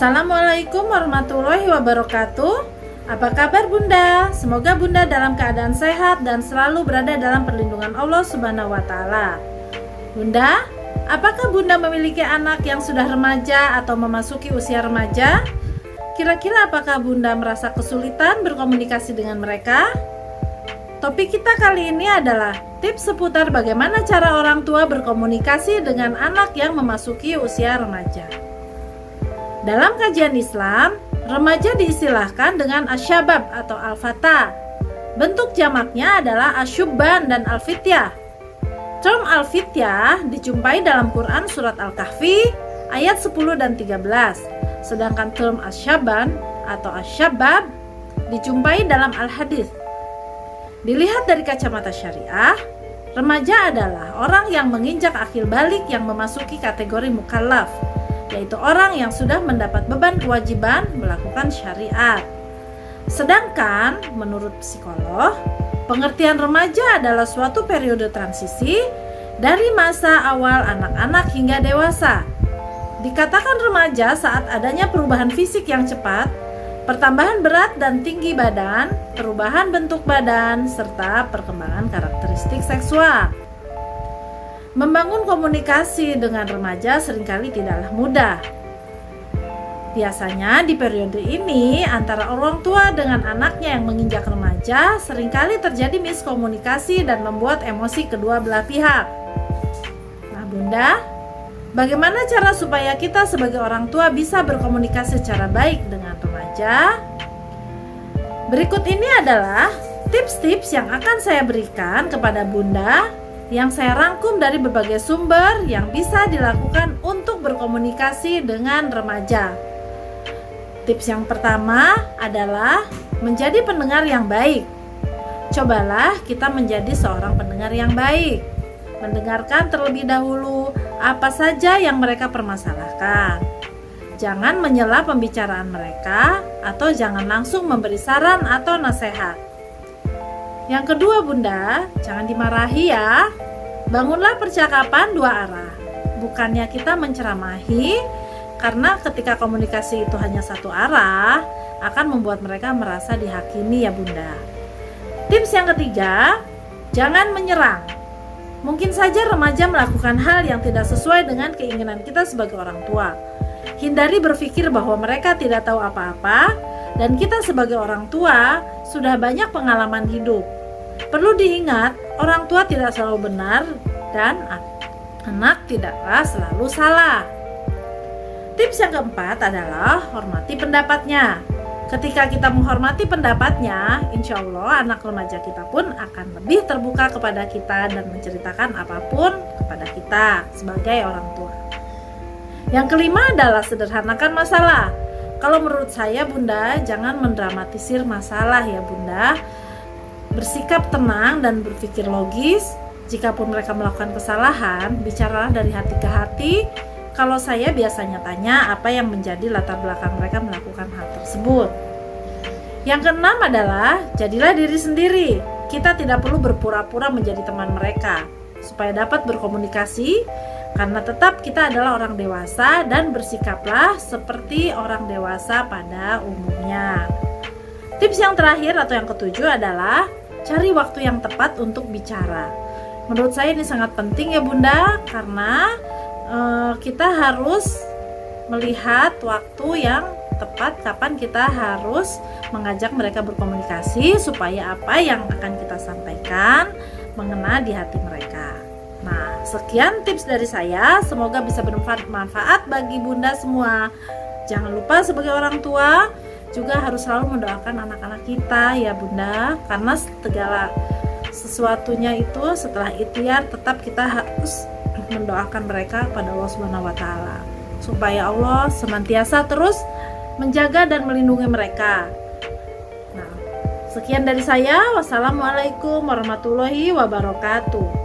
Assalamualaikum warahmatullahi wabarakatuh. Apa kabar Bunda? Semoga Bunda dalam keadaan sehat dan selalu berada dalam perlindungan Allah Subhanahu wa Ta'ala. Bunda, apakah Bunda memiliki anak yang sudah remaja atau memasuki usia remaja? Kira-kira apakah Bunda merasa kesulitan berkomunikasi dengan mereka? Topik kita kali ini adalah tips seputar bagaimana cara orang tua berkomunikasi dengan anak yang memasuki usia remaja. Dalam kajian Islam, remaja diistilahkan dengan asyabab atau al-fata. Bentuk jamaknya adalah asyubban dan al-fityah. Term al-fityah dijumpai dalam Quran surat Al-Kahfi ayat 10 dan 13. Sedangkan term asyabban atau asyabab dijumpai dalam Al-Hadis. Dilihat dari kacamata syariah, remaja adalah orang yang menginjak akil balik yang memasuki kategori mukallaf, yaitu orang yang sudah mendapat beban kewajiban melakukan syariat. Sedangkan menurut psikolog, pengertian remaja adalah suatu periode transisi dari masa awal anak-anak hingga dewasa. Dikatakan remaja saat adanya perubahan fisik yang cepat, pertambahan berat dan tinggi badan, perubahan bentuk badan, serta perkembangan karakteristik seksual. Membangun komunikasi dengan remaja seringkali tidaklah mudah. Biasanya di periode ini antara orang tua dengan anaknya yang menginjak remaja seringkali terjadi miskomunikasi dan membuat emosi kedua belah pihak. Nah Bunda, bagaimana cara supaya kita sebagai orang tua bisa berkomunikasi secara baik dengan remaja? Berikut ini adalah tips-tips yang akan saya berikan kepada Bunda yang saya rangkum dari berbagai sumber yang bisa dilakukan untuk berkomunikasi dengan remaja. Tips yang pertama adalah menjadi pendengar yang baik. Cobalah kita menjadi seorang pendengar yang baik. Mendengarkan terlebih dahulu apa saja yang mereka permasalahkan. Jangan menyela pembicaraan mereka atau jangan langsung memberi saran atau nasihat. Yang kedua Bunda, jangan dimarahi ya. Bangunlah percakapan dua arah. Bukannya kita menceramahi, karena ketika komunikasi itu hanya satu arah, akan membuat mereka merasa dihakimi ya Bunda. Tips yang ketiga, jangan menyerang. Mungkin saja remaja melakukan hal yang tidak sesuai dengan keinginan kita sebagai orang tua. Hindari berpikir bahwa mereka tidak tahu apa-apa, dan kita sebagai orang tua sudah banyak pengalaman hidup. Perlu diingat, orang tua tidak selalu benar dan anak tidaklah selalu salah. Tips yang keempat adalah hormati pendapatnya. Ketika kita menghormati pendapatnya, insya Allah anak remaja kita pun akan lebih terbuka kepada kita dan menceritakan apapun kepada kita sebagai orang tua. Yang kelima adalah sederhanakan masalah. Kalau menurut saya Bunda, jangan mendramatisir masalah ya Bunda. Bersikap tenang dan berpikir logis. Jikapun mereka melakukan kesalahan, bicaralah dari hati ke hati. Kalau saya biasanya tanya apa yang menjadi latar belakang mereka melakukan hal tersebut. Yang keenam adalah jadilah diri sendiri. Kita tidak perlu berpura-pura menjadi teman mereka supaya dapat berkomunikasi, karena tetap kita adalah orang dewasa dan bersikaplah seperti orang dewasa pada umumnya. Tips yang terakhir atau yang ketujuh adalah cari waktu yang tepat untuk bicara. Menurut saya ini sangat penting ya Bunda, karena kita harus melihat waktu yang tepat kapan kita harus mengajak mereka berkomunikasi supaya apa yang akan kita sampaikan mengena di hati mereka. Nah, sekian tips dari saya, semoga bisa bermanfaat bagi Bunda semua. Jangan lupa sebagai orang tua juga harus selalu mendoakan anak-anak kita ya Bunda, karena segala sesuatunya itu setelah ikhtiar tetap kita harus mendoakan mereka pada Allah Subhanahu wa Ta'ala, supaya Allah senantiasa terus menjaga dan melindungi mereka. Nah, sekian dari saya. Wassalamualaikum warahmatullahi wabarakatuh.